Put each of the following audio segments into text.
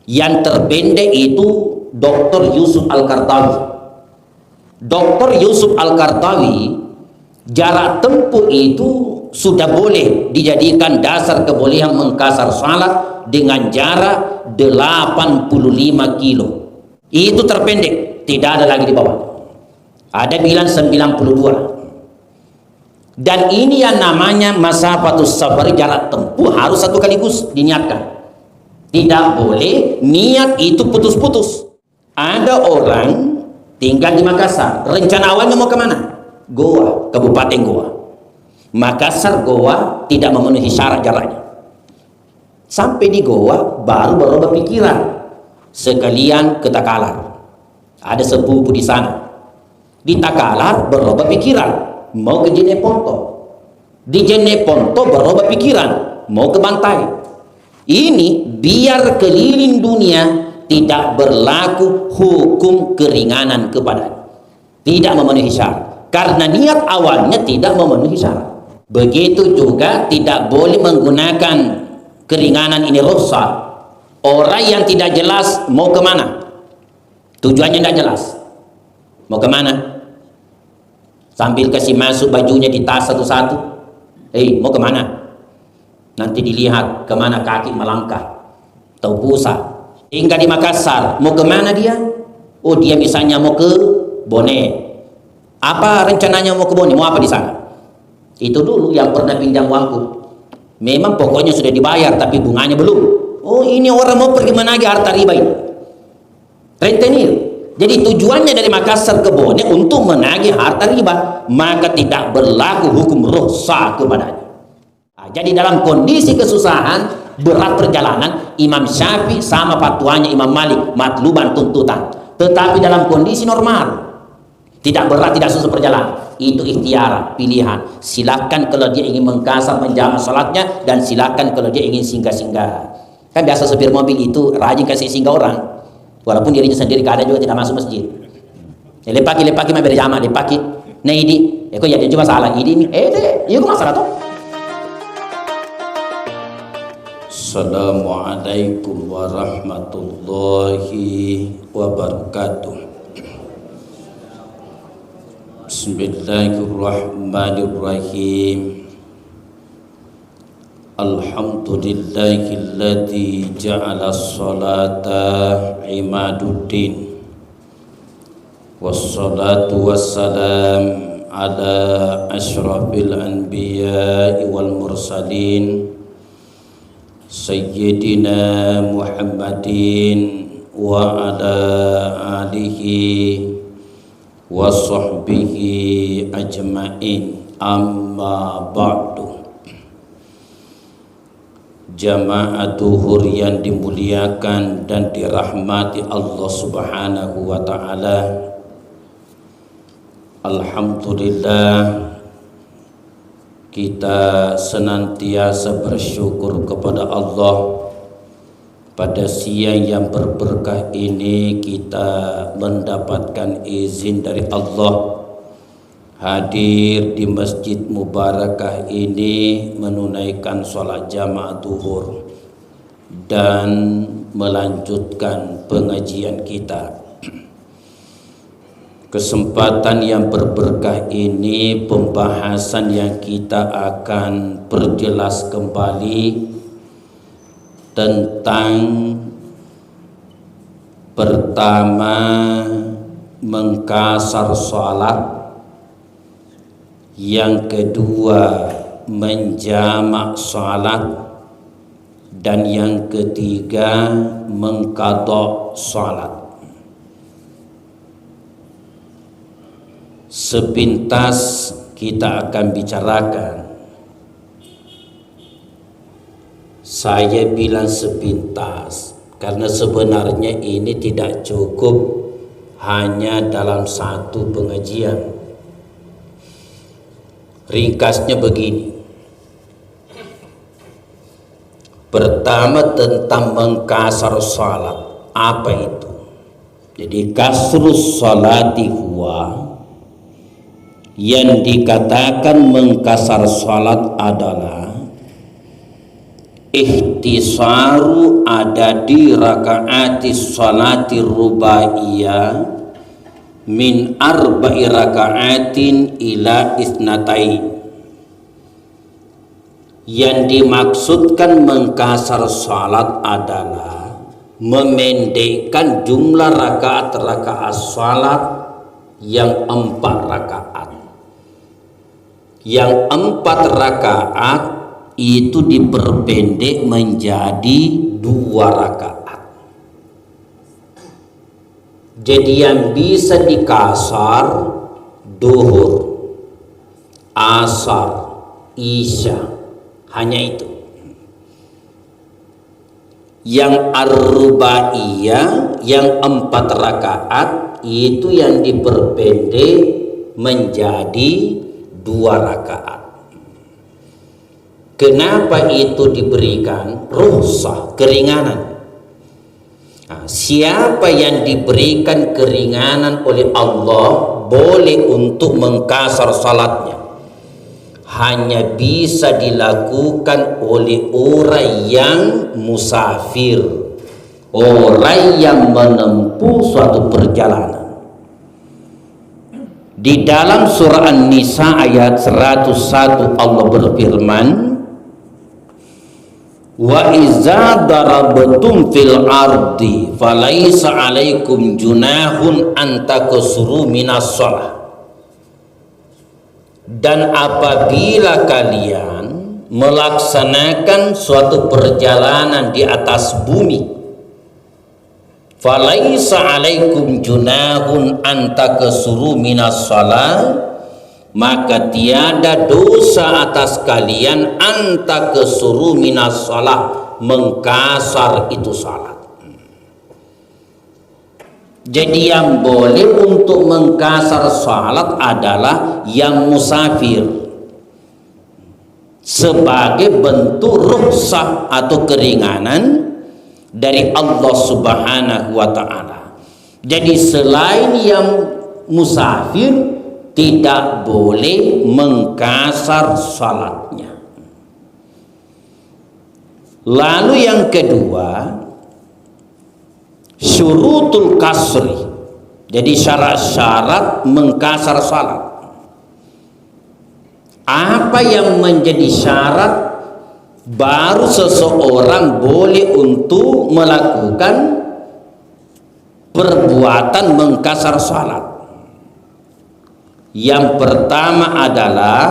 Yang terpendek itu Dr. Yusuf Al-Qaradawi. Dr. Yusuf Al-Qaradawi jarak tempuh itu sudah boleh dijadikan dasar kebolehan mengkasar salat dengan jarak 85 kilo. Itu terpendek, tidak ada lagi di bawah. Ada bilang 92. Dan ini yang namanya masafatus safari, jarak tempuh harus satu kaligus diniatkan. Tidak boleh niat itu putus-putus. Ada orang tinggal di Makassar, rencana awalnya mau kemana? Goa, Kabupaten Goa. Makassar Goa tidak memenuhi syarat jaraknya. Sampai di Goa baru berubah pikiran, sekalian ke Takalar. Ada sepupu di sana. Di Takalar berubah pikiran, mau ke Jeneponto. Di Jeneponto berubah pikiran, mau ke Bantai. Ini biar keliling dunia tidak berlaku hukum keringanan kepadanya, tidak memenuhi syarat, karena niat awalnya tidak memenuhi syarat. Begitu juga tidak boleh menggunakan keringanan ini rukhsah. Orang yang tidak jelas mau kemana, tujuannya tidak jelas, mau kemana, sambil kasih masuk bajunya di tas satu-satu. Mau kemana? Nanti dilihat kemana kaki melangkah, tahu busa. Hingga di Makassar, mau kemana dia? Oh, dia misalnya mau ke Bone. Apa rencananya mau ke Bone? Mau apa di sana? Itu dulu yang pernah pinjam uangku. Memang pokoknya sudah dibayar, tapi bunganya belum. Oh, ini orang mau pergi menagih harta riba ini. Rentenir. Jadi tujuannya dari Makassar ke Bone untuk menagih harta riba, maka tidak berlaku hukum rukhsah kepadanya. Jadi dalam kondisi kesusahan, berat perjalanan, Imam Syafi'i sama fatwanya Imam Malik, matluban tuntutan. Tetapi dalam kondisi normal, tidak berat, tidak susah perjalanan, itu ikhtiar, pilihan. Silakan kalau dia ingin mengkasar menjamak salatnya, dan silakan kalau dia ingin singgah-singgah. Kan biasa supir mobil itu rajin kasih singgah orang, walaupun dirinya sendiri kadang juga tidak masuk masjid. Lepaki mah berjamaah, lepaki. Nah ini, kok ya dia cuma salah ini, itu masalah tuh. Assalamualaikum warahmatullahi wabarakatuh. Bismillahirrahmanirrahim. Alhamdulillahilladzi ja'ala as-salata imaduddin. Wassalatu wassalam ala asyrafil anbiya'i wal mursalin Sayyidina Muhammadin wa ala alihi wa sahbihi ajma'in, amma ba'du. Jamaah duhur yang dimuliakan dan dirahmati Allah Subhanahu wa ta'ala, alhamdulillah kita senantiasa bersyukur kepada Allah. Pada siang yang berberkah ini kita mendapatkan izin dari Allah hadir di masjid mubarakah ini menunaikan sholat jamaah duhur dan melanjutkan pengajian kita. Kesempatan yang berberkah ini, pembahasan yang kita akan perjelas kembali tentang pertama mengkasar salat, yang kedua menjamak salat, dan yang ketiga mengqadha salat. Sepintas kita akan bicarakan. Saya bilang sepintas karena sebenarnya ini tidak cukup hanya dalam satu pengajian. Ringkasnya begini. Pertama tentang mengkasar salat. Apa itu? Jadi kasrus salati huwa, yang dikatakan mengkasar salat adalah ihtisaru adadi rakaati salati rubaiyah min arba'i rakaatin ila isnatain. Yang dimaksudkan mengkasar salat adalah memendekkan jumlah rakaat salat yang 4 rakaat. Yang 4 rakaat itu diperpendek menjadi 2 rakaat. Jadi yang bisa dikasar duhur, asar, isya, hanya itu. Yang ar-rubaiyah yang 4 rakaat itu yang diperpendek menjadi 2 rakaat. Kenapa itu diberikan rukhsah, keringanan? Nah, siapa yang diberikan keringanan oleh Allah boleh untuk mengkasar salatnya. Hanya bisa dilakukan oleh orang yang musafir, orang yang menempuh suatu perjalanan. Di dalam surah An-Nisa ayat 101 Allah berfirman, wa iza darabtum fil ardi falaisa alaikum junahun an taksuru minas shalah. Dan apabila kalian melaksanakan suatu perjalanan di atas bumi, falaisa alaikum junahun an taksuru minas shalah, maka tiada dosa atas kalian anta kesuru minas salat, mengkasar itu salat. Jadi yang boleh untuk mengkasar salat adalah yang musafir sebagai bentuk rukhsah atau keringanan dari Allah Subhanahu wa taala. Jadi selain yang musafir tidak boleh mengkasar salatnya. Lalu yang kedua, syurutul kasri. Jadi syarat-syarat mengkasar salat. Apa yang menjadi syarat baru seseorang boleh untuk melakukan perbuatan mengkasar salat? Yang pertama adalah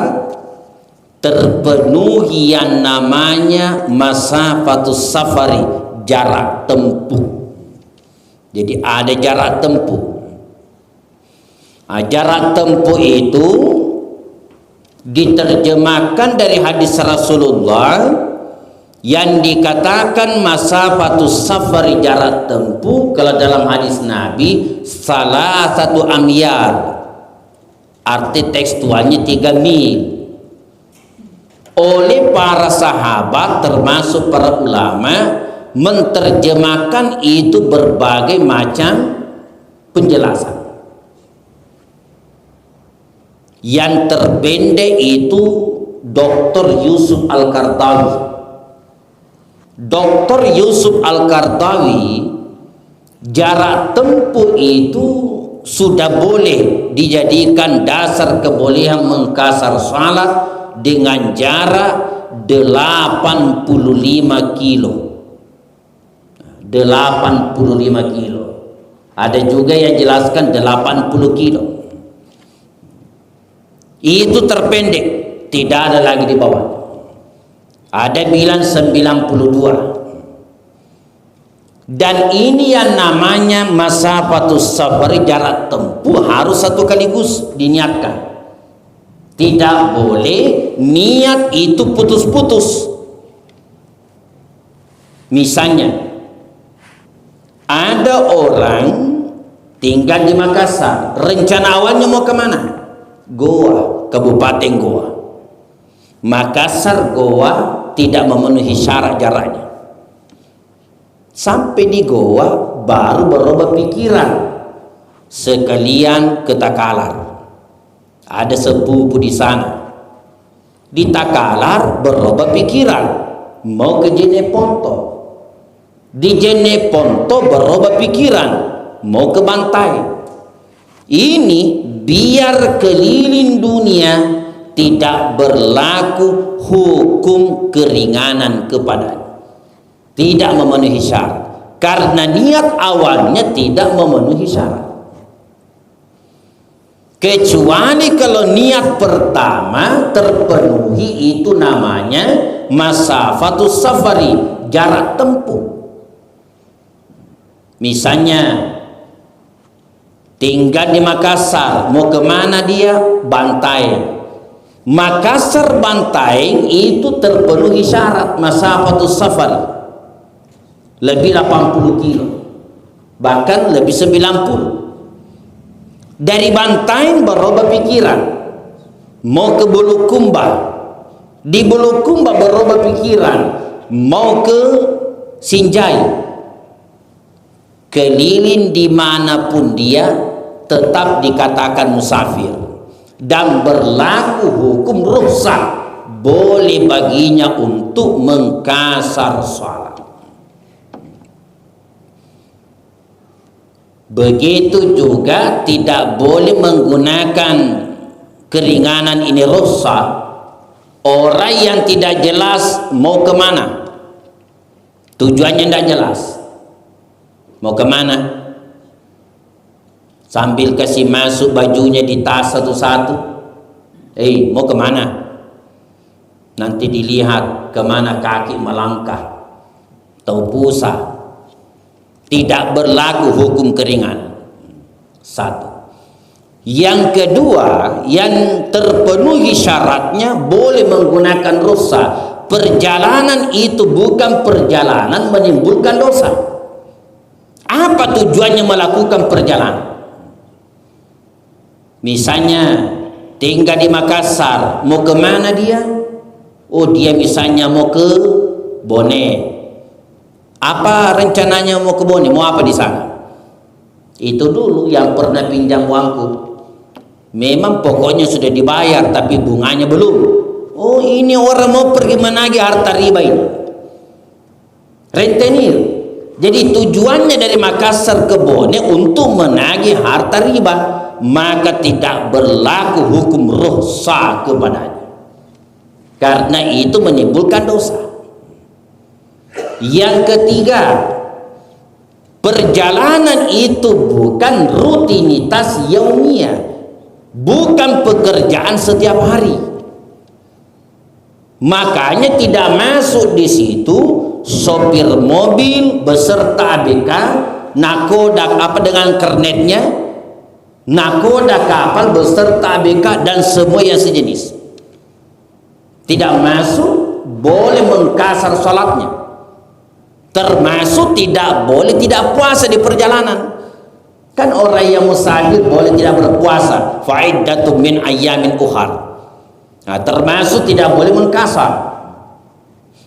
terpenuhi yang namanya masafatus safari, jarak tempuh. Jadi ada jarak tempuh. Jarak tempuh itu diterjemahkan dari hadis Rasulullah yang dikatakan masafatus safari, jarak tempuh. Kalau dalam hadis Nabi salah satu amyal, arti tekstualnya 3 mil. Oleh para sahabat termasuk para ulama menerjemahkan itu berbagai macam penjelasan. Yang terpendek itu Dr. Yusuf Al-Qardawi. Dr. Yusuf Al-Qardawi, jarak tempuh itu sudah boleh dijadikan dasar kebolehan mengkasar salat dengan jarak 85 kilo. 85 kilo. Ada juga yang jelaskan 80 kilo. Itu terpendek, tidak ada lagi di bawah. Ada bilang 92. Dan ini yang namanya masafatus safari, jarak tempuh harus satu kaligus diniatkan. Tidak boleh niat itu putus-putus. Misalnya ada orang tinggal di Makassar, rencana awalnya mau kemana? Goa, Kabupaten Goa. Makassar Goa tidak memenuhi syarat jaraknya. Sampai di Goa baru berubah pikiran, sekalian ke Takalar. Ada sepupu di sana. Di Takalar berubah pikiran, mau ke Jeneponto. Di Jeneponto berubah pikiran, mau ke Bantai. Ini biar keliling dunia tidak berlaku hukum keringanan kepadanya, tidak memenuhi syarat, karena niat awalnya tidak memenuhi syarat. Kecuali kalau niat pertama terpenuhi, itu namanya masafatus safari, jarak tempuh. Misalnya tinggal di Makassar, mau kemana dia? Bantai. Makassar Bantai itu terpenuhi syarat masafatus safari, lebih 80 kilo, bahkan lebih 90. Dari Bantai berubah pikiran, mau ke Bulukumba. Di Bulukumba berubah pikiran, mau ke Sinjai. Keliling dimanapun dia tetap dikatakan musafir, dan berlaku hukum rukhsah, boleh baginya untuk mengkasar salat. Begitu juga tidak boleh menggunakan keringanan ini rukhsah orang yang tidak jelas mau kemana, tujuannya tidak jelas. Mau kemana? Sambil kasih masuk bajunya di tas satu-satu. Mau kemana? Nanti dilihat kemana kaki melangkah, atau busa. Tidak berlaku hukum keringan. Satu. Yang kedua, yang terpenuhi syaratnya boleh menggunakan rukhsah. Perjalanan itu bukan perjalanan menimbulkan dosa. Apa tujuannya melakukan perjalanan? Misalnya tinggal di Makassar, mau kemana dia? Oh, dia misalnya mau ke Bone. Apa rencananya mau ke Bone? Mau apa di sana? Itu dulu yang pernah pinjam uangku. Memang pokoknya sudah dibayar, tapi bunganya belum. Oh, ini orang mau pergi menagih harta riba ini. Rentenir. Jadi tujuannya dari Makassar ke Bone untuk menagih harta riba, maka tidak berlaku hukum rukhsah kepadanya, karena itu menimbulkan dosa. Yang ketiga, perjalanan itu bukan rutinitas yaumiyah, bukan pekerjaan setiap hari. Makanya tidak masuk di situ sopir mobil beserta ABK, nakoda apa dengan kernetnya, nakoda kapal beserta ABK dan semua yang sejenis. Tidak masuk, boleh mengkasar salatnya. Termasuk tidak boleh tidak puasa di perjalanan. Kan orang yang musafir boleh tidak berpuasa. Fa'iddatun min ayyamin ukhar. Nah, termasuk tidak boleh mengkasar.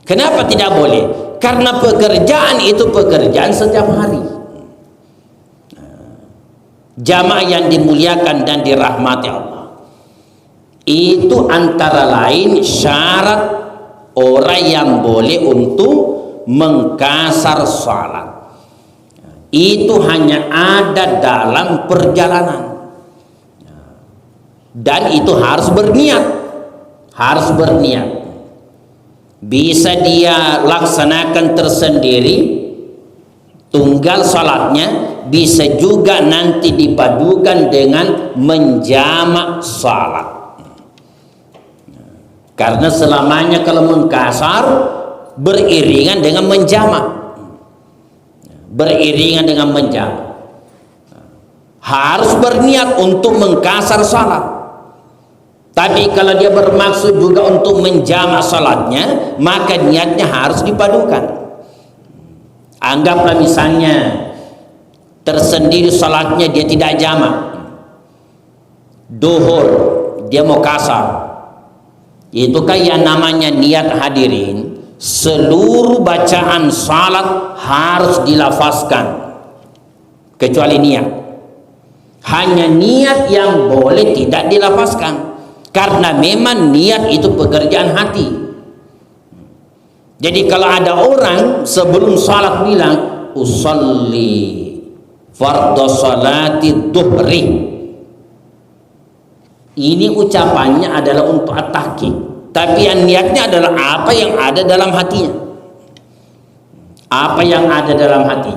Kenapa tidak boleh? Karena pekerjaan itu pekerjaan setiap hari. Jamaah yang dimuliakan dan dirahmati Allah, itu antara lain syarat orang yang boleh untuk mengkasar salat. Itu hanya ada dalam perjalanan, dan itu harus berniat. Harus berniat. Bisa dia laksanakan tersendiri, tunggal salatnya, bisa juga nanti dipadukan dengan menjamak salat. Karena selamanya kalau mengkasar beriringan dengan menjamak, beriringan dengan menjamak. Harus berniat untuk mengkasar salat. Tapi kalau dia bermaksud juga untuk menjamak salatnya, maka niatnya harus dipadukan. Anggaplah misalnya tersendiri salatnya dia tidak jamak, duhur dia mau kasar, itu kan yang namanya niat. Hadirin, seluruh bacaan salat harus dilafazkan kecuali niat. Hanya niat yang boleh tidak dilafazkan, karena memang niat itu pekerjaan hati. Jadi kalau ada orang sebelum salat bilang usolli fardhu salati duhri, ini ucapannya adalah untuk at-tahqiq, tapi yang niatnya adalah apa yang ada dalam hatinya. Apa yang ada dalam hati.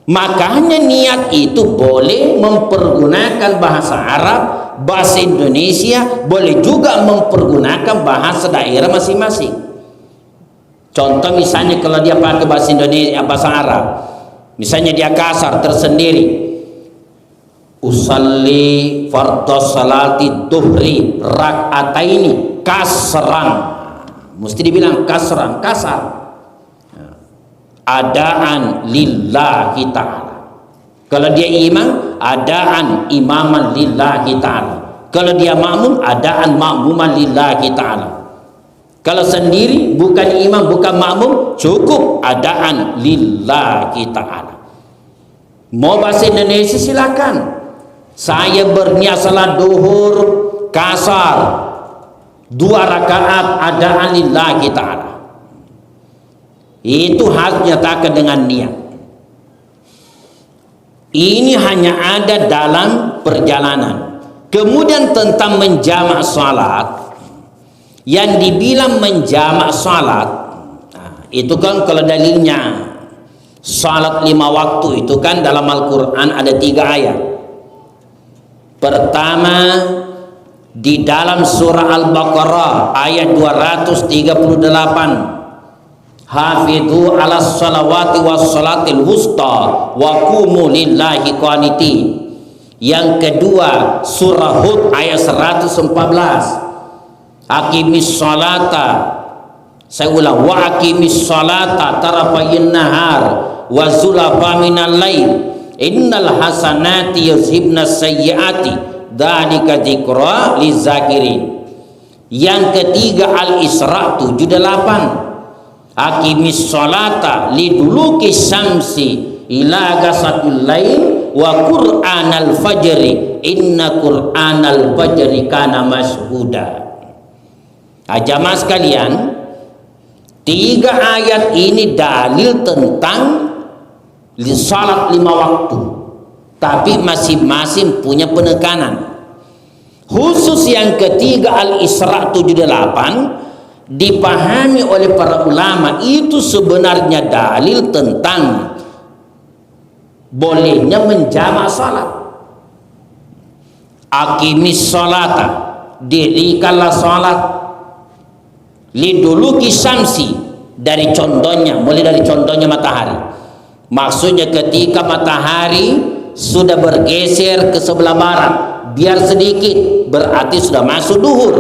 Makanya niat itu boleh mempergunakan bahasa Arab, bahasa Indonesia, boleh juga mempergunakan bahasa daerah masing-masing. Contoh misalnya kalau dia pakai bahasa Indonesia, bahasa Arab, misalnya dia kasar tersendiri, usalli fardhu salati duhri rak'ataini kasran, mesti dibilang kasran, kasar, adaan lillahi ta'ala. Kalau dia imam, adaan imaman lillahi ta'ala. Kalau dia makmum, adaan makmuman lillahi ta'ala. Kalau sendiri, bukan imam, bukan makmum, cukup adaan lillahi ta'ala. Mau bahasa Indonesia silakan. Saya berniat salat duhur kasar 2 rakaat adaan lillahi ta'ala. Itu harus nyatakan dengan niat. Ini hanya ada dalam perjalanan. Kemudian tentang menjamak salat, yang dibilang menjamak salat, itu kan kalau dalilnya salat 5 waktu itu kan dalam Al-Quran ada 3 ayat. Pertama di dalam surah Al-Baqarah ayat 238, hafidhu ala salawati was salatil wusta wa qumu lillahi qanitin. Yang kedua surah Hud ayat 114, aqimis salata, saya ulang, wa aqimis salata tarafayin nahar wa zulafa minal lail innal hasanati yuzhibna sayyiati dzalika dzikra lizakirin. Yang ketiga Al-Isra 78, aqimis sholata liduluki syamsi ila gasatil lail wa qur'anal fajri inna qur'anal fajri kana mashhuda. Jamaah sekalian, 3 ayat ini dalil tentang salat 5 waktu, tapi masing-masing punya penekanan. Khusus yang ketiga Al-Isra 78 dipahami oleh para ulama itu sebenarnya dalil tentang bolehnya menjamak salat. Aqimis salata, dirikanlah salat, liduluki syamsi, dari condongnya, mulai dari condongnya matahari. Maksudnya ketika matahari sudah bergeser ke sebelah barat biar sedikit, berarti sudah masuk duhur.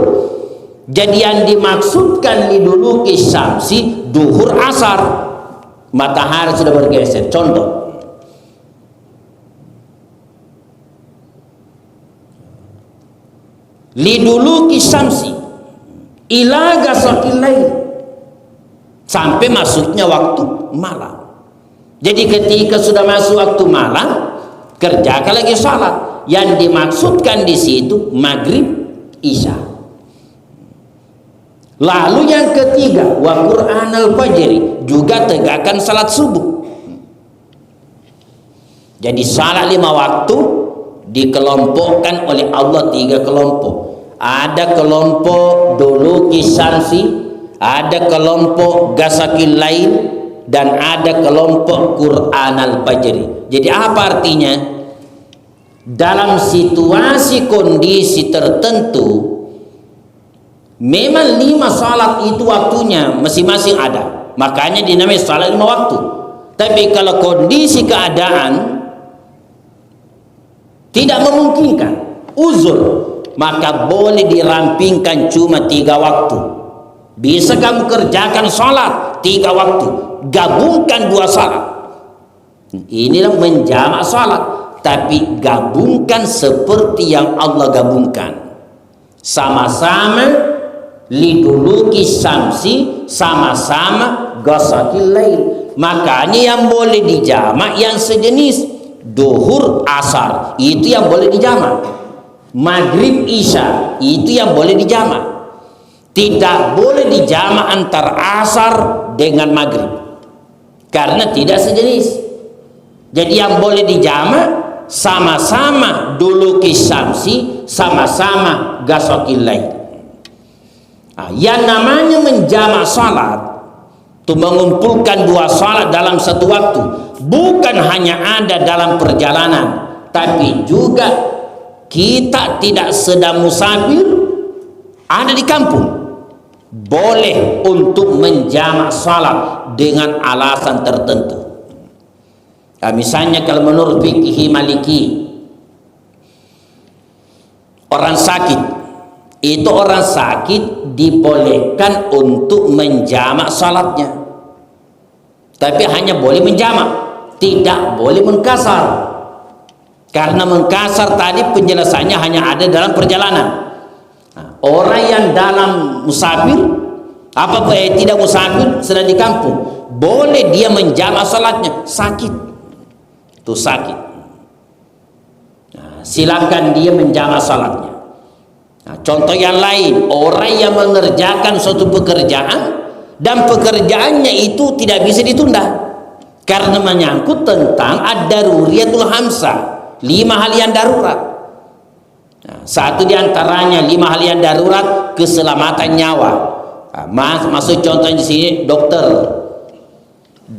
Jadi yang dimaksudkan liduluki syamsi duhur asar, matahari sudah bergeser. Contoh, liduluki syamsi ila ghasaqil lail, sampai masuknya waktu malam. Jadi ketika sudah masuk waktu malam, kerjakan lagi salat. Yang dimaksudkan di situ maghrib, isya. Lalu yang ketiga wa qur'anal fajri, juga tegakkan salat subuh. Jadi salat 5 waktu dikelompokkan oleh Allah 3 kelompok. Ada kelompok duluki syamsi, ada kelompok gasakil lail, dan ada kelompok qur'anal fajri. Jadi apa artinya? Dalam situasi kondisi tertentu memang 5 salat itu waktunya masing-masing ada, makanya dinamai salat 5 waktu. Tapi kalau kondisi keadaan tidak memungkinkan, uzur, maka boleh dirampingkan cuma 3 waktu. Bisa kamu kerjakan salat 3 waktu, gabungkan 2 salat. Inilah menjamak salat, tapi gabungkan seperti yang Allah gabungkan. Sama-sama liduluki syamsi, sama-sama ghasaqil lail. Makanya yang boleh dijamak yang sejenis duhur asar, itu yang boleh dijamak. Maghrib isya, itu yang boleh dijamak. Tidak boleh dijamak antara asar dengan maghrib, karena tidak sejenis. Jadi yang boleh dijamak sama-sama duluki syamsi, sama-sama gasokil lail. Yang namanya menjamak salat itu mengumpulkan dua salat dalam satu waktu, bukan hanya ada dalam perjalanan, tapi juga kita tidak sedang musafir, ada di kampung, boleh untuk menjamak salat dengan alasan tertentu. Misalnya kalau menurut fikih Maliki, orang sakit itu, orang sakit dibolehkan untuk menjamak salatnya, tapi hanya boleh menjamak, tidak boleh mengkasar. Karena mengkasar tadi penjelasannya hanya ada dalam perjalanan. Orang yang dalam musafir, tidak musafir, sedang di kampung, boleh dia menjamak salatnya. Sakit, itu sakit, silakan dia menjamak salatnya. Contoh yang lain, orang yang mengerjakan suatu pekerjaan dan pekerjaannya itu tidak bisa ditunda karena menyangkut tentang ad-daruriyatul hamsah, 5 hal yang darurat. Satu diantaranya 5 hal yang darurat, keselamatan nyawa. Maksud contohnya di sini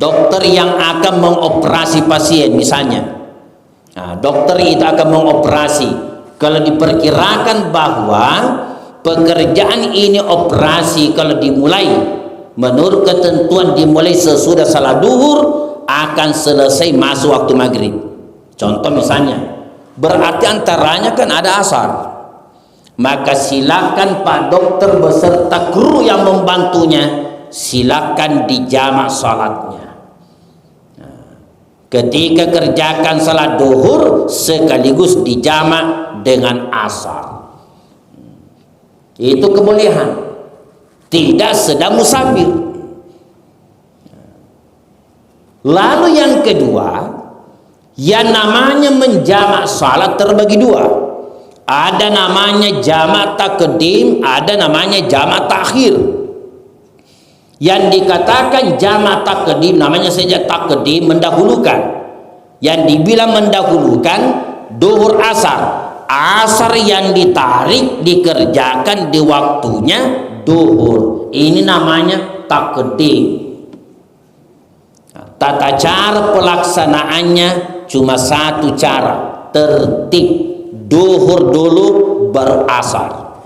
dokter yang akan mengoperasi pasien misalnya. Dokter itu akan mengoperasi. Kalau diperkirakan bahwa pekerjaan ini operasi kalau dimulai menurut ketentuan dimulai sesudah salat duhur, akan selesai masuk waktu maghrib. Contoh misalnya, berarti antaranya kan ada asar, maka silakan Pak Dokter beserta kru yang membantunya, silakan dijamak salatnya. Ketika kerjakan salat duhur sekaligus dijamak dengan asar, itu kebolehan, tidak sedang musafir. Lalu yang kedua, yang namanya menjamak salat terbagi dua. Ada namanya jamak takdim, ada namanya jamak takhir. Yang dikatakan jamak takdim namanya saja takdim, mendahulukan. Yang dibilang mendahulukan duhur asar. Asar yang ditarik dikerjakan di waktunya duhur. Ini namanya takdim. Tata cara pelaksanaannya cuma satu cara, tertib, duhur dulu baru asar.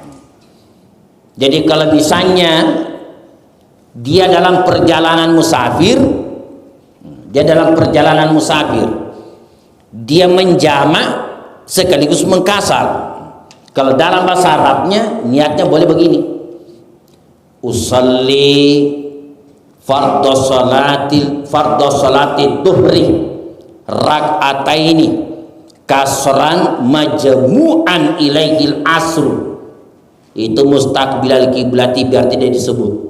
Jadi kalau misalnya dia dalam perjalanan musafir, dia menjamak sekaligus mengkasar. Kalau dalam bahasa Arabnya niatnya boleh begini: usalli fardhu salati duhri rak'ataini kasran majmu'an ilaihil asru. Itu mustaqbilal kiblati, biar tidak disebut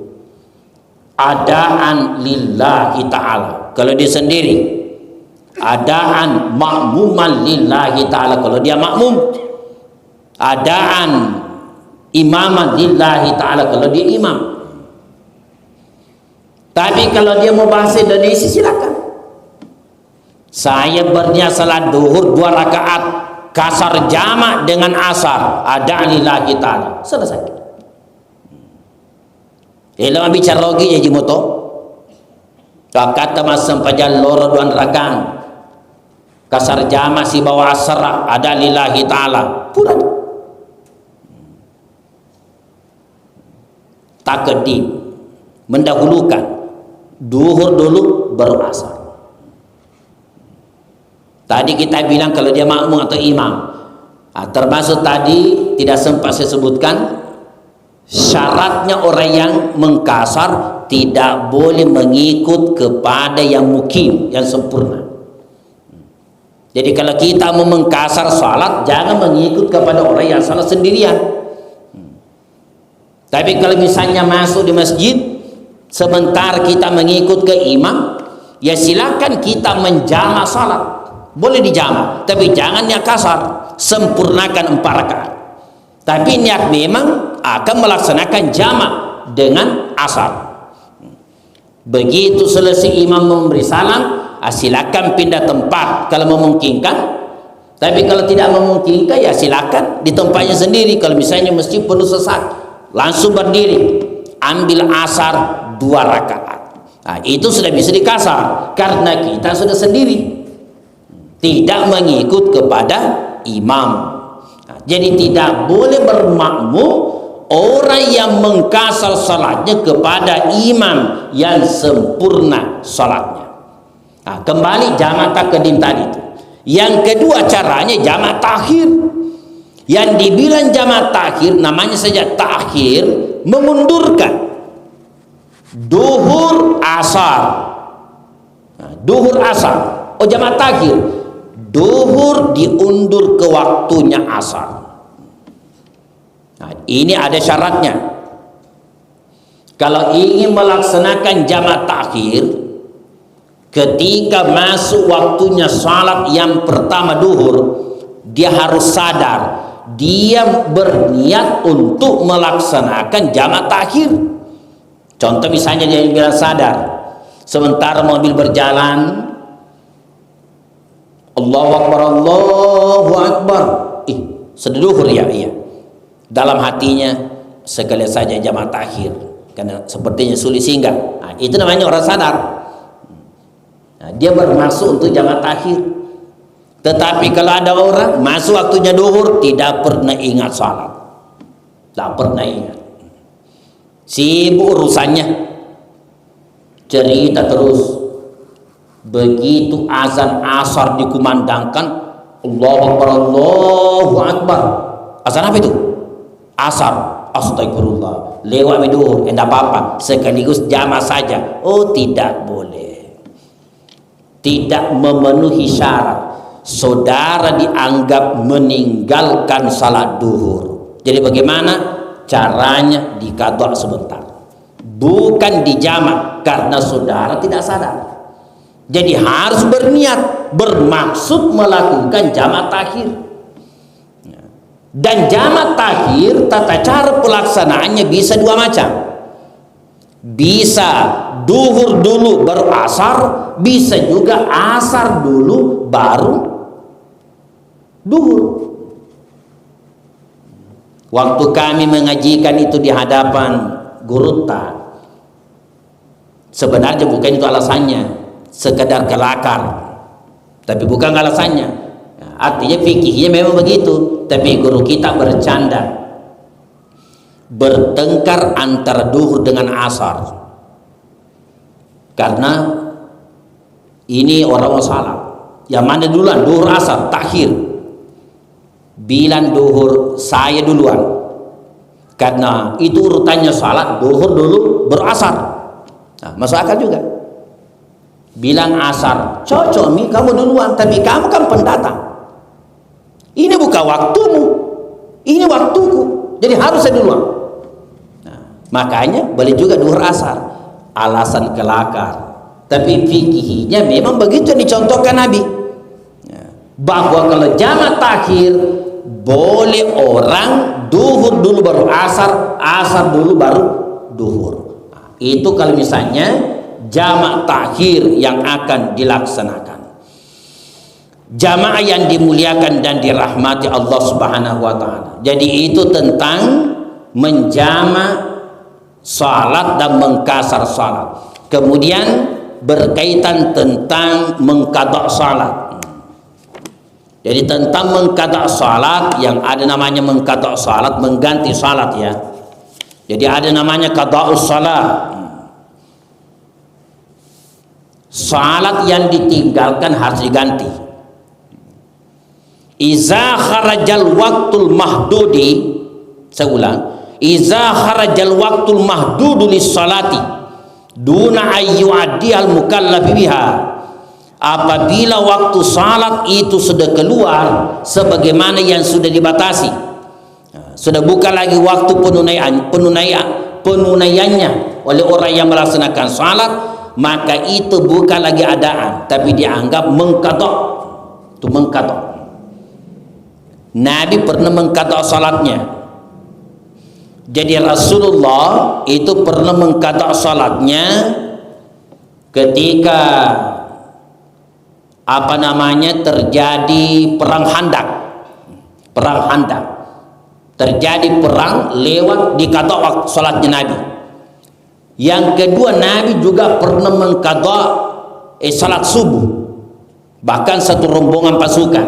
adaan lillahi ta'ala kalau dia sendiri, adaan makmuman lillahi ta'ala kalau dia makmum, adaan imaman lillahi ta'ala kalau dia imam. Tapi kalau dia mau bahasa Indonesia silakan. Saya berniat salat duhur 2 rakaat kasar jamak dengan asar, ada lillahi ta'ala, selesai. Lama bicara lagi ya jimoto. Kata masam pajal loro 2 rakaat kasar jamak si bawa asar ada lillahi ta'ala pura. Takdim, mendahulukan duhur dulu baru asar. Tadi kita bilang kalau dia makmum atau imam, termasuk tadi tidak sempat saya sebutkan syaratnya orang yang mengkasar tidak boleh mengikut kepada yang mukim, yang sempurna. Jadi kalau kita mau mengkasar salat, jangan mengikut kepada orang yang salat sendirian. Tapi kalau misalnya masuk di masjid sebentar kita mengikut ke imam, ya silakan kita menjamak salat, boleh dijamak, tapi jangan niat kasar. Sempurnakan 4 rakaat, tapi niat memang akan melaksanakan jamak dengan asar. Begitu selesai imam memberi salam, silakan pindah tempat kalau memungkinkan. Tapi kalau tidak memungkinkan, ya silakan di tempatnya sendiri. Kalau misalnya masjid penuh sesak, langsung berdiri, ambil asar 2 rakaat. Nah, itu sudah bisa dikasar karena kita sudah sendiri, tidak mengikut kepada imam. Nah, jadi tidak boleh bermakmum orang yang mengkasar salatnya kepada imam yang sempurna salatnya. Nah, kembali jamak takdim tadi itu. Yang kedua caranya jamak takhir. Yang dibilang jamak takhir namanya saja takhir, memundurkan duhur asar. Nah, duhur asar. Oh, jamak takhir. Duhur diundur ke waktunya asar. Nah, ini ada syaratnya. Kalau ingin melaksanakan jamak takhir, ketika masuk waktunya salat yang pertama duhur, dia harus sadar dia berniat untuk melaksanakan jamak takhir. Contoh misalnya dia bilang sadar sementara mobil berjalan, Allahu Akbar, Allahu Akbar, sudah duhur ya, iya. Dalam hatinya sekali saja jamak takhir karena sepertinya sulit singgah. Nah, itu namanya orang sadar. Nah, dia bermaksud untuk jamak takhir. Tetapi kalau ada orang masuk waktunya duhur tidak pernah ingat salat, tidak pernah ingat, sibuk urusannya, cerita terus. Begitu azan asar dikumandangkan, Allahu Akbar, Allahu Akbar. Azan apa itu? Asar. Astagfirullah, lewat duhur, tidak apa-apa, sekaligus jamak saja. Oh, tidak boleh, tidak memenuhi syarat. Saudara dianggap meninggalkan salat duhur. Jadi bagaimana caranya? Diqadha sebentar, bukan dijamak, karena saudara tidak sadar. Jadi harus berniat, bermaksud melakukan jamak takhir. Dan jamak takhir tata cara pelaksanaannya bisa 2 macam. Bisa duhur dulu baru asar, bisa juga asar dulu baru duhur. Waktu kami mengajikan itu di hadapan Gurutta, sebenarnya bukan itu alasannya, sekedar kelakar, tapi bukan alasannya. Artinya fikihnya memang begitu, tapi guru kita bercanda, bertengkar antara duhur dengan asar, karena ini orang salah. Yang mana duluan, duhur asar, takhir? Bilang duhur saya duluan, karena itu urutannya salat, duhur dulu berasar. Nah, masuk akal juga. Bilang asar, cocok mi kamu duluan, tapi kamu kan pendatang. Ini bukan waktumu, ini waktuku, jadi harus saya duluan. Nah, makanya boleh juga duhur asar, alasan kelakar, tapi fikihnya memang begitu yang dicontohkan Nabi. Bahwa kalau jamak takhir boleh orang duhur dulu baru asar, asar dulu baru duhur. Nah, itu kalau misalnya jamak takhir yang akan dilaksanakan. Jamaah yang dimuliakan dan dirahmati Allah Subhanahu wa taala. Jadi itu tentang menjamak salat dan mengkasar salat. Kemudian berkaitan tentang mengqadha salat. Jadi tentang mengqadha salat, yang ada namanya mengqadha salat, mengganti salat ya. Jadi ada namanya qadha'us salat. Salat yang ditinggalkan harus diganti. Iza kharajal waktul mahdudi, saya ulang, iza kharajal waktul mahdudu lis salati duna ayyu'addi al mukallafi biha. Apabila waktu salat itu sudah keluar sebagaimana yang sudah dibatasi, sudah bukan lagi waktu penunaiannya oleh orang yang melaksanakan salat, maka itu bukan lagi adaan, tapi dianggap mengqadha. Itu mengqadha. Nabi pernah mengqadha salatnya. Jadi Rasulullah itu pernah mengqadha salatnya ketika terjadi perang Handak, terjadi perang lewat dikata waktu salatnya Nabi. Yang kedua, Nabi juga pernah mengqadha salat subuh, bahkan satu rombongan pasukan.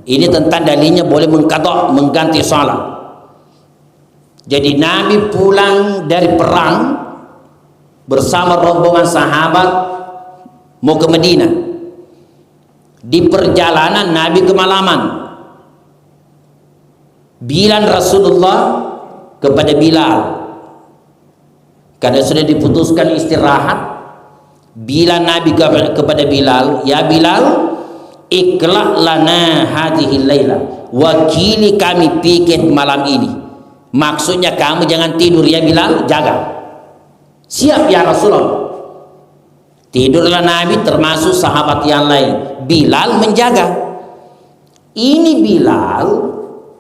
Ini tentang dalilnya boleh mengqadha, mengganti salat. Jadi Nabi pulang dari perang bersama rombongan sahabat mau ke Madinah. Di perjalanan Nabi kemalaman. Bilang Rasulullah kepada Bilal, karena sudah diputuskan istirahat, bilang Nabi kepada Bilal, ya Bilal, ikla lana hadhihi laila, wakili kami pikir malam ini. Maksudnya kamu jangan tidur ya Bilal, jaga. Siap ya Rasulullah. Tidurlah Nabi termasuk sahabat yang lain. Bilal menjaga. Ini Bilal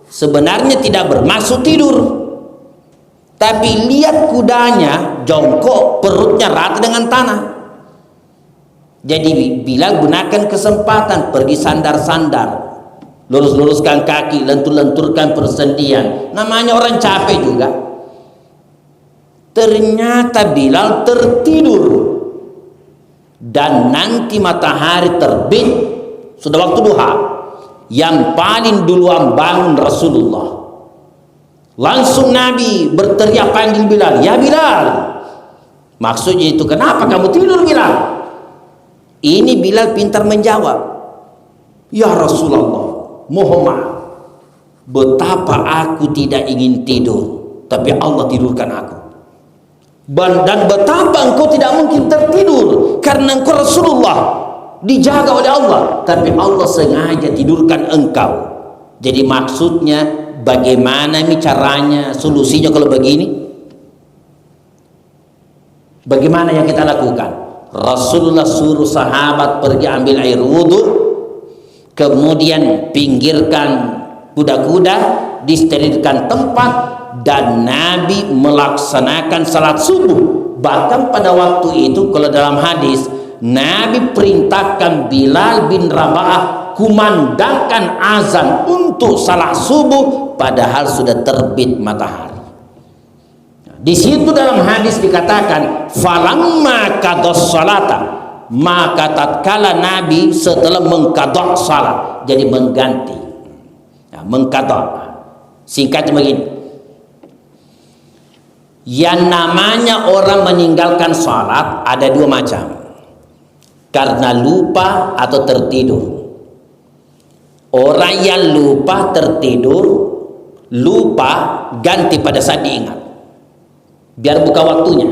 sebenarnya tidak bermaksud tidur, tapi lihat kudanya jongkok, perutnya rata dengan tanah. Jadi Bilal gunakan kesempatan, pergi sandar-sandar, lurus-luruskan kaki, lentur-lenturkan persendian. Namanya orang capek juga. Ternyata Bilal tertidur, dan nanti matahari terbit, sudah waktu duha. Yang paling duluan bangun Rasulullah. Langsung Nabi berteriak panggil Bilal, ya Bilal. Maksudnya itu, kenapa kamu tidur Bilal? Ini Bilal pintar menjawab, ya Rasulullah, mohon maaf, betapa aku tidak ingin tidur, tapi Allah tidurkan aku. Dan betapa engkau tidak mungkin tertidur, karena engkau Rasulullah, dijaga oleh Allah, tapi Allah sengaja tidurkan engkau. Jadi maksudnya bagaimana nih caranya, solusinya kalau begini? Bagaimana yang kita lakukan? Rasulullah suruh sahabat pergi ambil air wudhu, kemudian pinggirkan kuda-kuda, disterilkan tempat, dan Nabi melaksanakan salat subuh. Bahkan pada waktu itu kalau dalam hadis, Nabi perintahkan Bilal bin Rabah kumandangkan azan untuk salat subuh padahal sudah terbit matahari. Di situ dalam hadis dikatakan falamma qadas salata, maka tatkala Nabi setelah mengqadha salat, jadi mengganti, mengqadha. Singkatnya begini, yang namanya orang meninggalkan salat ada dua macam, karena lupa atau tertidur. Orang yang lupa tertidur, lupa ganti pada saat diingat, biar buka waktunya.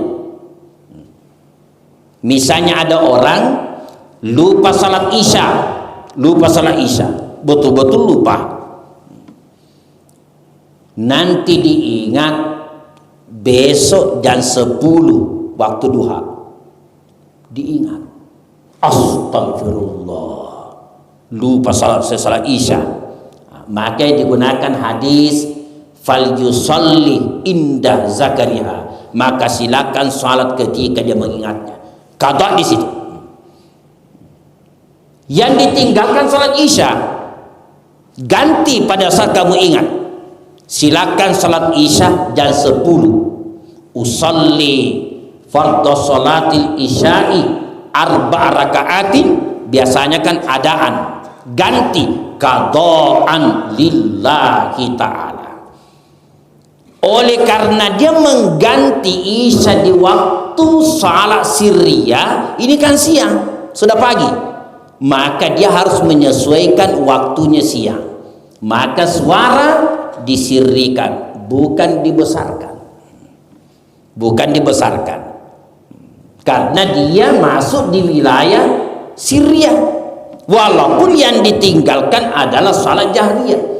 Misalnya ada orang lupa salat isya, betul-betul lupa, nanti diingat besok jam 10 waktu duha, diingat, astagfirullah, lupa salat isya. Maka digunakan hadis fal yusalli indah zakariha, maka silakan salat ketika dia mengingatnya, qadha di situ. Yang ditinggalkan salat isya, ganti pada saat kamu ingat, silakan salat isya jam 10. Usalli fardhu salatil isya'i arba' raka'atin, biasanya kan adaan, ganti qadhaan lillahi ta'ala. Oleh karena dia mengganti isya di waktu salat sirriyah, ini kan siang, sudah pagi, maka dia harus menyesuaikan waktunya siang. Maka suara disirrikan, bukan dibesarkan, karena dia masuk di wilayah sirriyah, walaupun yang ditinggalkan adalah salat jahriyah.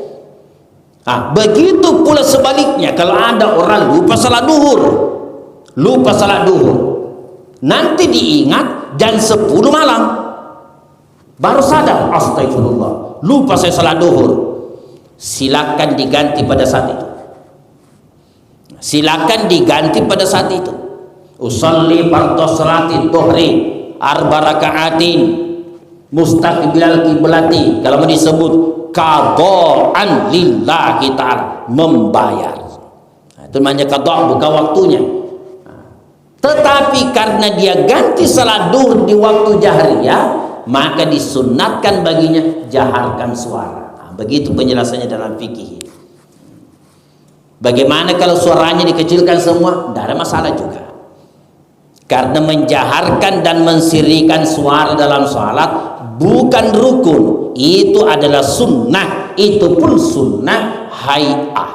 Begitu pula sebaliknya, kalau ada orang lupa salat duhur, nanti diingat jam 10 malam, baru sadar, astagfirullah, lupa saya salat duhur, silakan diganti pada saat itu. usalli fardhu salati dhuhri arba raka'atin mustaqbilal kiblati, kalau disebut qadaan lillahi ta'ala, membayar. Nah, itu namanya qada, bukan waktunya. Tetapi karena dia ganti salat duhur di waktu jahriyah, maka disunatkan baginya jaharkan suara. Nah, begitu penjelasannya dalam fikih. Bagaimana kalau suaranya dikecilkan semua? Tidak ada masalah juga. Karena menjaharkan dan mensirikan suara dalam salat bukan rukun, itu adalah sunnah, itu pun sunnah hay'ah.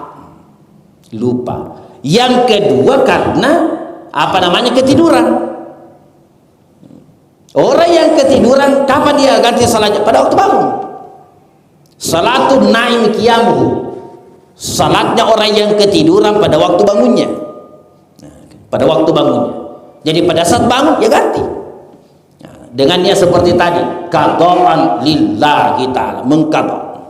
Lupa. Yang kedua karena ketiduran. Orang yang ketiduran kapan dia ganti salatnya? Pada waktu bangun. Salatun naim qiyamuhu. Salatnya orang yang ketiduran pada waktu bangunnya. Pada waktu bangunnya. Jadi pada saat bangun ya ganti. Dengan dia seperti tadi, qadaan lillahi ta'ala, mengqada.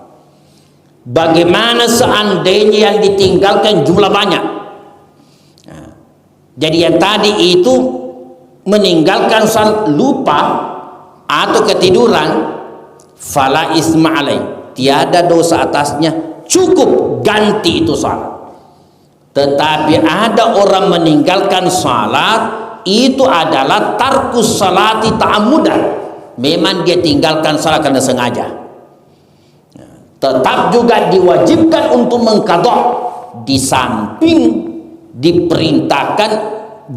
Bagaimana seandainya yang ditinggalkan jumlah banyak? Jadi yang tadi itu meninggalkan salat lupa atau ketiduran, fala isma alai, tiada dosa atasnya, cukup ganti itu salat. Tetapi ada orang meninggalkan salat itu adalah tarkus salati ta'ammudan, memang dia tinggalkan salat karena sengaja, tetap juga diwajibkan untuk mengqadha. Di samping diperintahkan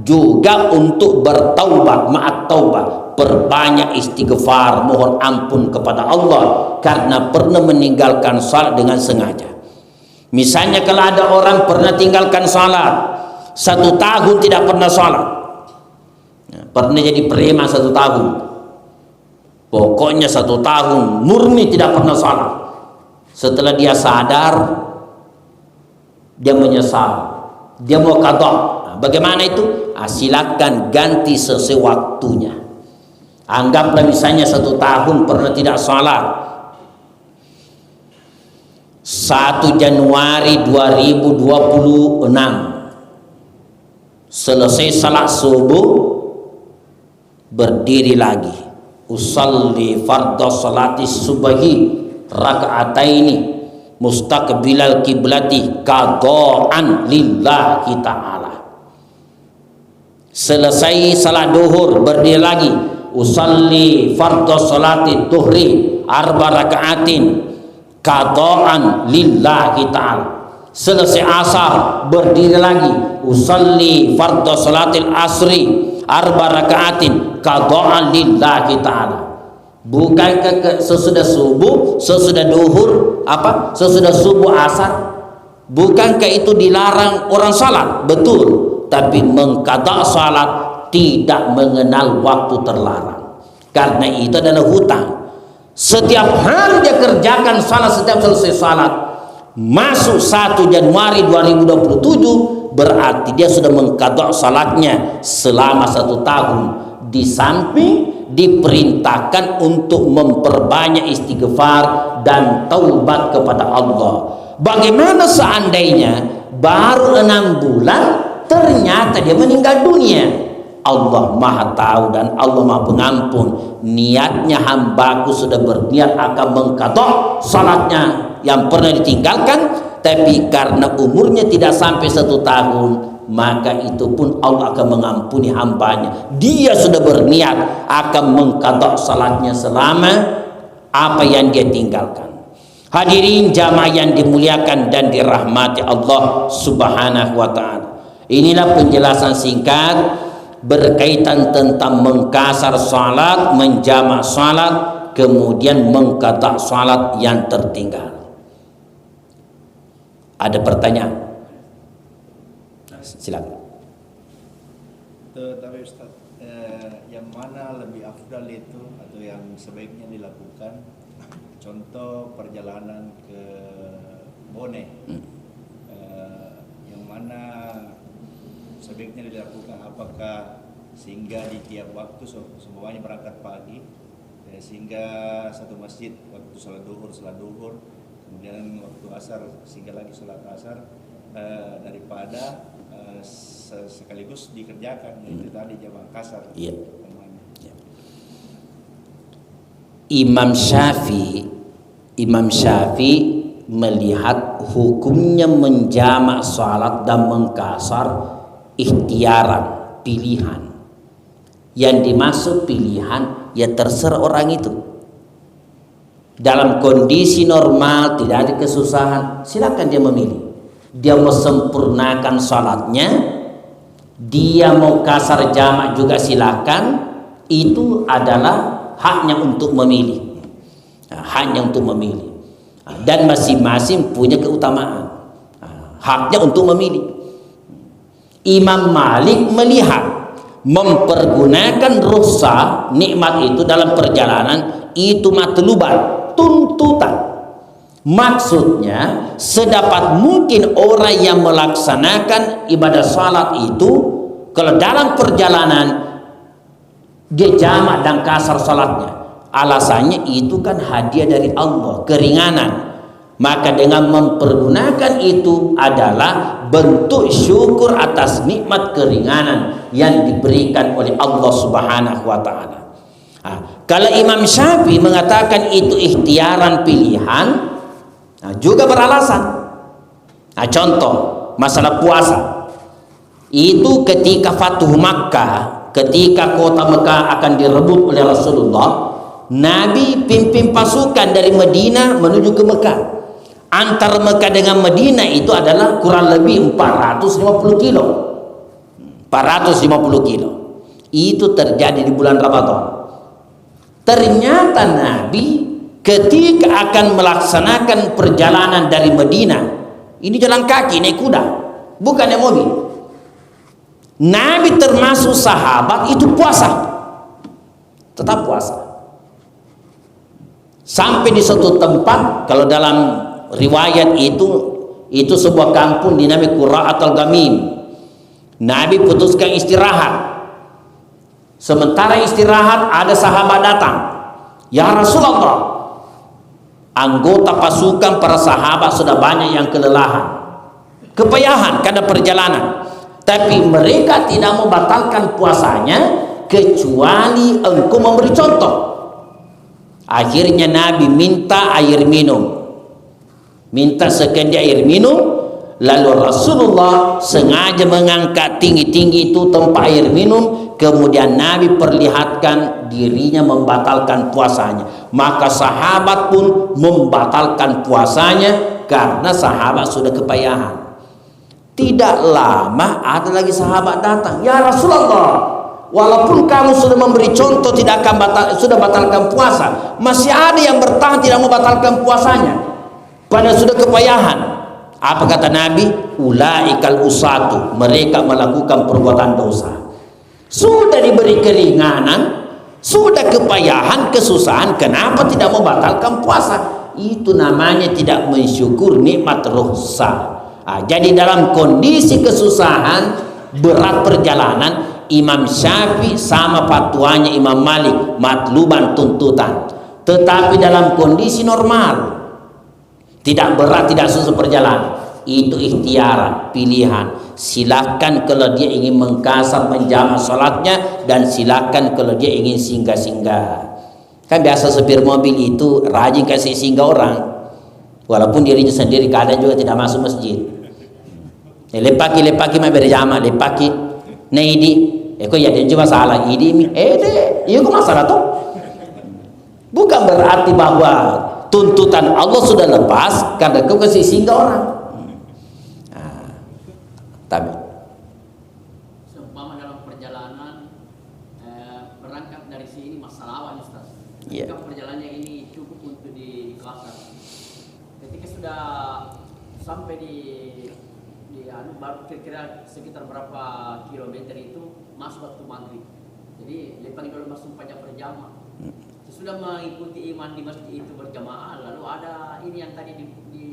juga untuk bertaubat, ma'at taubat, perbanyak istighfar, mohon ampun kepada Allah karena pernah meninggalkan salat dengan sengaja. Misalnya kalau ada orang pernah tinggalkan salat 1 tahun tidak pernah salat, pernah jadi preman 1 tahun, pokoknya 1 tahun murni tidak pernah salat. Setelah dia sadar, dia menyesal, dia mau qadha. Bagaimana itu? Silakan ganti sesuai waktunya. Anggaplah misalnya 1 tahun pernah tidak salat, 1 Januari 2026 selesai salat subuh, berdiri lagi, usalli fardhu salati subhi raka'ataini mustaqbilal kiblati qadaan lillahi ta'ala. Selesai salat duhur, berdiri lagi, usalli fardhu salati dhuhri arba raka'atin qadaan lillahi ta'ala. Selesai asar, berdiri lagi, usalli fardhu salatil asri arba raka'atin qadaan lillahi ta'ala. Bukankah sesudah subuh, sesudah duhur, sesudah subuh asar, bukankah itu dilarang orang salat? Betul. Tapi mengqadha salat tidak mengenal waktu terlarang, karena itu adalah hutang. Setiap hari dia kerjakan salat, setiap selesai salat, masuk 1 Januari 2027, berarti dia sudah mengqadha salatnya selama 1 tahun. Di samping diperintahkan untuk memperbanyak istighfar dan taubat kepada Allah. Bagaimana seandainya baru 6 bulan ternyata dia meninggal dunia? Allah Maha tahu dan Allah Maha pengampun. Niatnya hambaku sudah berniat akan mengqadha salatnya yang pernah ditinggalkan, tapi karena umurnya tidak sampai 1 tahun, maka itu pun Allah akan mengampuni hambanya. Dia sudah berniat akan mengqadha salatnya selama apa yang dia tinggalkan. Hadirin jamaah yang dimuliakan dan dirahmati Allah Subhanahu wa ta'ala, inilah penjelasan singkat berkaitan tentang mengkasar salat, menjamak salat, kemudian mengqadha salat yang tertinggal. Ada pertanyaan? Silakan. Tapi Ustaz, yang mana lebih afdal itu atau yang sebaiknya dilakukan? Contoh perjalanan ke Bone, yang mana sebaiknya dilakukan? Apakah singgah di tiap waktu, semuanya berangkat pagi, sehingga satu masjid waktu salat duhur, kemudian waktu asar singgah lagi salat asar, daripada sekaligus dikerjakan, itu tadi jamaah kasar. Iya. Namanya. Imam Syafi'i melihat hukumnya menjamak salat dan mengkasar ikhtiaran, pilihan. Yang dimaksud pilihan ya terserah orang itu. Dalam kondisi normal tidak ada kesusahan, silakan dia memilih. Dia mau sempurnakan salatnya, dia mau kasar jamak juga silakan. Itu adalah haknya untuk memilih. Haknya untuk memilih. Dan masing-masing punya keutamaan. Haknya untuk memilih. Imam Malik melihat mempergunakan rukhsah nikmat itu dalam perjalanan itu matluban, tuntutan. Maksudnya sedapat mungkin orang yang melaksanakan ibadah salat itu kalau dalam perjalanan dia jamak dan kasar salatnya, alasannya itu kan hadiah dari Allah, keringanan. Maka dengan mempergunakan itu adalah bentuk syukur atas nikmat keringanan yang diberikan oleh Allah Subhanahu wa taala. Kalau Imam Syafi'i mengatakan itu ikhtiaran, pilihan, juga beralasan. Contoh masalah puasa. Itu ketika Fatuh Makkah, ketika kota Mekah akan direbut oleh Rasulullah, Nabi pimpin pasukan dari Madinah menuju ke Mekah. Antara Mekah dengan Madinah itu adalah kurang lebih 450 kilo. 450 kilo. Itu terjadi di bulan Ramadan. Ternyata Nabi ketika akan melaksanakan perjalanan dari Madinah, ini jalan kaki, naik kuda, bukan naik mobil. Nabi termasuk sahabat itu puasa, tetap puasa. Sampai di suatu tempat, kalau dalam riwayat itu sebuah kampung dinamai Qura'at al-Gamim. Nabi putuskan istirahat. Sementara istirahat ada sahabat datang. Ya Rasulullah, anggota pasukan para sahabat sudah banyak yang kelelahan, kepayahan karena perjalanan. Tapi mereka tidak membatalkan puasanya kecuali engkau memberi contoh. Akhirnya Nabi minta air minum. Minta sekedia air minum. Lalu Rasulullah sengaja mengangkat tinggi-tinggi itu tempat air minum. Kemudian Nabi perlihatkan dirinya membatalkan puasanya. Maka sahabat pun membatalkan puasanya karena sahabat sudah kepayahan. Tidak lama ada lagi sahabat datang. Ya Rasulullah, walaupun kamu sudah memberi contoh tidak akan sudah batalkan puasa, masih ada yang bertahan tidak mau batalkan puasanya padahal sudah kepayahan. Apa kata Nabi? Ulaikal usatu, mereka melakukan perbuatan dosa. Sudah diberi keringanan, sudah kepayahan, kesusahan, kenapa tidak mau batalkan puasa? Itu namanya tidak mensyukur nikmat rukhsah. Jadi dalam kondisi kesusahan, berat perjalanan, Imam Syafi'i sama fatwanya Imam Malik, matluban, tuntutan. Tetapi dalam kondisi normal, tidak berat, tidak susah perjalanan, itu ikhtiaran, pilihan. Silakan kalau dia ingin mengkasar, menjamak salatnya, dan silakan kalau dia ingin singgah-singgah. Kan biasa supir mobil itu rajin kasih singgah orang, walaupun dirinya sendiri kadang juga tidak masuk masjid. Lepaki mah berjamaah, lepaki neidi kok ya dia cuma salah idi iya kok masalah tuh. Bukan berarti bahwa tuntutan Allah sudah lepas karena kau kasih singgah orang. Tapi seumpama dalam perjalanan berangkat dari sini Masalawan Ustaz. Iya. Ketika perjalanannya ini cukup untuk di Kasar. Ketika sudah sampai di baru kira-kira sekitar berapa kilometer itu masuk waktu maghrib. Jadi paling dulu masuk panjang berjamaah. Sesudah mengikuti iman di masjid itu berjamaah, lalu ada ini yang tadi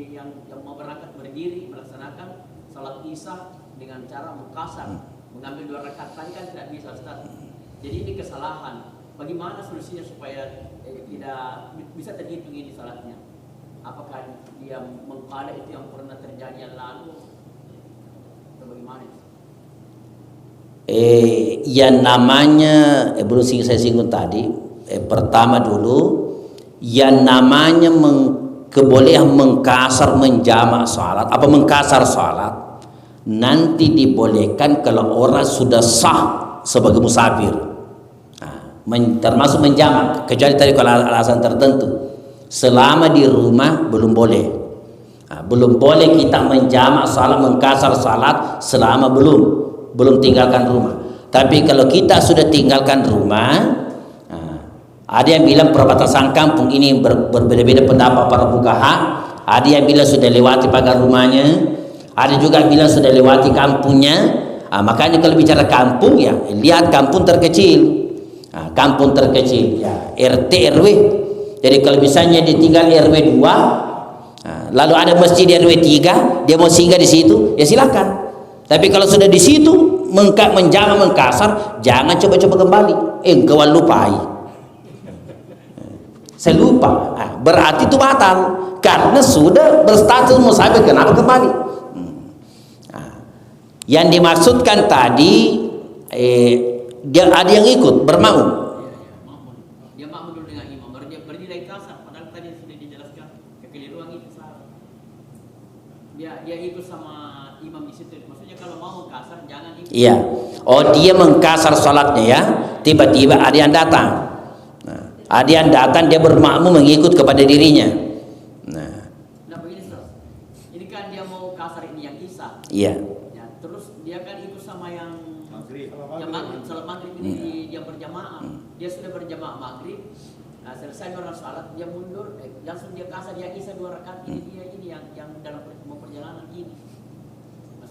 yang mau berangkat berdiri melaksanakan salat isya dengan cara mengkasar, mengambil 2 rakaat tadi kan tidak bisa Ustaz. Jadi ini kesalahan. Bagaimana solusinya supaya tidak bisa terhitung ini salatnya? Apakah dia mengqada itu yang pernah terjadi yang lalu? Bagaimana? yang namanya belum saya singgung tadi, pertama dulu yang namanya kebolehan mengkasar menjamak salat apa mengkasar salat nanti dibolehkan kalau orang sudah sah sebagai musafir, termasuk menjamak, kecuali tadi kalau alasan tertentu. Selama di rumah belum boleh, belum boleh kita menjamak salat mengkasar salat selama belum tinggalkan rumah. Tapi kalau kita sudah tinggalkan rumah, ada yang bilang perbatasan kampung ini berbeda-beda pendapat para fuqaha. Ada yang bilang sudah lewati pagar rumahnya, ada juga bilang sudah lewati kampungnya. Makanya kalau bicara kampung ya lihat kampung terkecil, kampung terkecil ya RT RW. Jadi kalau misalnya ditinggal RW 2, lalu ada masjid RW 3, dia mau singgah di situ, ya silakan. Tapi kalau sudah di situ menjamak mengkasar, jangan coba-coba kembali. Engkau lupai. Saya lupa, berarti itu batal karena sudah berstatus musafir. Kenapa kembali? Yang dimaksudkan tadi dia ada yang ikut bermakmum. Dia makmum dulu dengan imam, berdiri kasar. Padahal tadi sudah dijelaskan kekeliruan itu salah. Dia ikut sama imam di situ. Maksudnya kalau mau kasar jangan ikut. Iya. Oh, dia mengkasar salatnya ya. Tiba-tiba ada yang datang. Ada yang datang, dia bermakmum mengikut kepada dirinya. Nah begini Ustaz, ini kan dia mau kasar ini yang isya. Iya. Ya, terus dia kan ikut sama yang Maghrib. salat maghrib ini dia berjamaah. Dia sudah berjamaah maghrib. Nah, selesai orang salat dia mundur, langsung dia kasar dia isya 2 rakaat. Ini yang dalam perjalanan ini.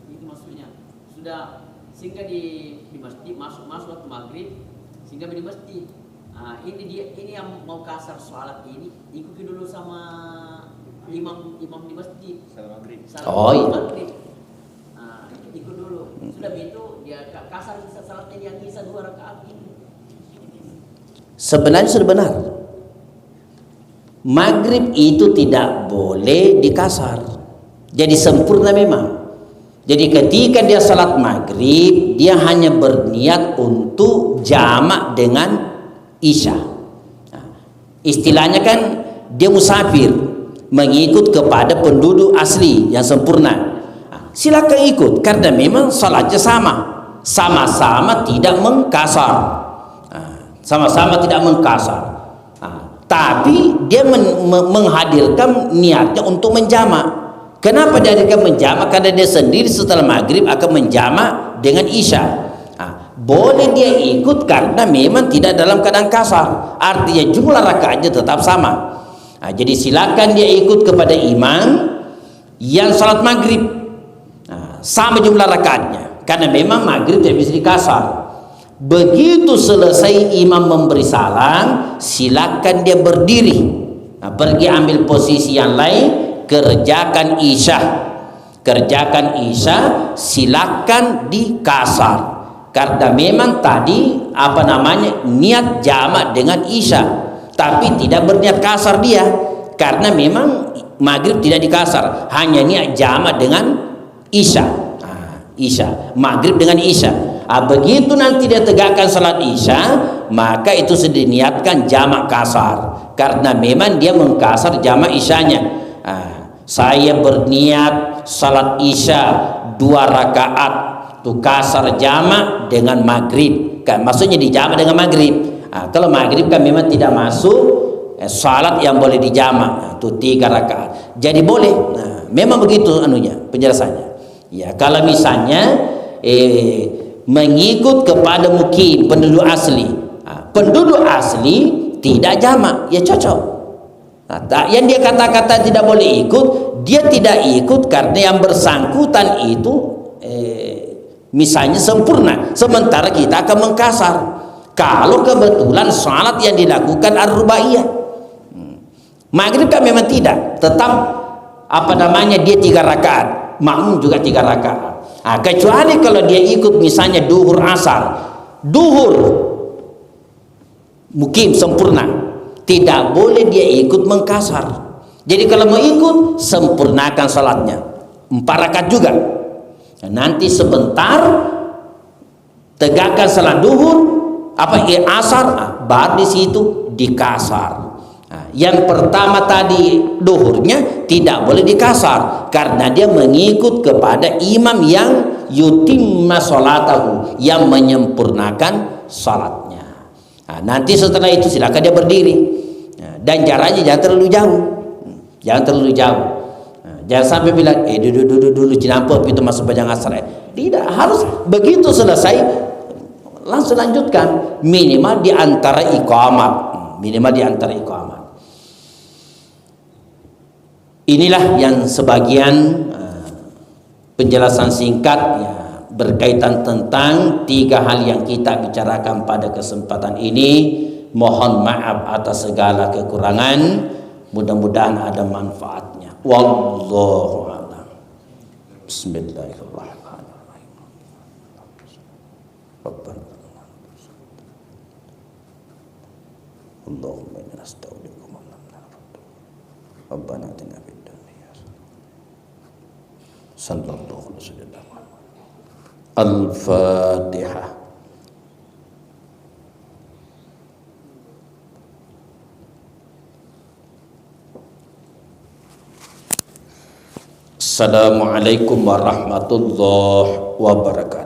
Itu maksudnya. Sudah singgah di masjid, masuk waktu maghrib, singgah di masjid. Ini yang mau kasar salat ini ikuti dulu sama imam di masjid. Salat maghrib. Maghrib. Ikut dulu. Sudah begitu dia kasar salat ini yang bisa 2 rakaat ini. Sebenarnya sudah benar. Maghrib itu tidak boleh dikasar. Jadi sempurna memang. Jadi ketika dia salat maghrib, dia hanya berniat untuk jamak dengan isya. Istilahnya kan dia musafir mengikut kepada penduduk asli yang sempurna. Silakan ikut karena memang salatnya sama-sama tidak mengkasar. Sama-sama tidak mengkasar. Tapi dia menghadirkan niatnya untuk menjamak. Kenapa dia akan menjamak? Karena dia sendiri setelah maghrib akan menjamak dengan isya. Boleh dia ikut karena memang tidak dalam keadaan kasar. Artinya jumlah rakaatnya tetap sama. Jadi silakan dia ikut kepada imam yang salat maghrib. Sama jumlah rakaatnya. Karena memang maghrib tidak bisa dikasar. Begitu selesai imam memberi salam, silakan dia berdiri. Pergi ambil posisi yang lain, kerjakan isya. Silakan dikasar. Karena memang tadi niat jamak dengan isya, tapi tidak berniat kasar dia, karena memang maghrib tidak dikasar, hanya niat jamak dengan isya. Maghrib dengan isya. Begitu nanti dia tegakkan salat isya, maka itu sudah diniatkan jamak kasar, karena memang dia mengkasar jamak isyanya. Saya berniat salat isya 2 rakaat. Itu kasar jamak dengan maghrib kan, maksudnya dijamak dengan maghrib. Kalau maghrib kan memang tidak masuk salat yang boleh dijamak, itu 3 rakaat. Jadi boleh. Memang begitu penjelasannya. Ya, kalau misalnya mengikut kepada mukim penduduk asli, penduduk asli tidak jamak, ya cocok. Yang dia kata-kata tidak boleh ikut, dia tidak ikut karena yang bersangkutan itu misalnya sempurna, sementara kita akan mengkasar. Kalau kebetulan salat yang dilakukan ar-rubaiyah, maghrib kan memang tidak, tetap dia 3 rakaat, makmum juga 3 rakaat. Kecuali kalau dia ikut misalnya duhur asar, duhur mukim sempurna, tidak boleh dia ikut mengkasar. Jadi kalau mau ikut, sempurnakan salatnya 4 rakaat juga. Nanti sebentar tegakkan salat duhur, asar, baru di situ dikasar. Yang pertama tadi duhurnya tidak boleh dikasar karena dia mengikut kepada imam yang yutimma salatahu, yang menyempurnakan salatnya. Nanti setelah itu silakan dia berdiri, dan jaraknya jangan terlalu jauh, jangan sampai bilang duduk cinampu itu masuk bajang asar. Tidak, harus begitu selesai langsung lanjutkan, minimal di antara iqamat. Inilah yang sebagian penjelasan singkat ya, berkaitan tentang 3 hal yang kita bicarakan pada kesempatan ini. Mohon maaf atas segala kekurangan, mudah-mudahan ada manfaatnya. Wallahu a'lam. Bismillahirrahmanirrahim. Allahumma inna nasta'udzubika min Rabbana atina fid dunya sallallahu alaihi wasallam. Al-Fatihah. Assalamualaikum warahmatullahi wabarakatuh.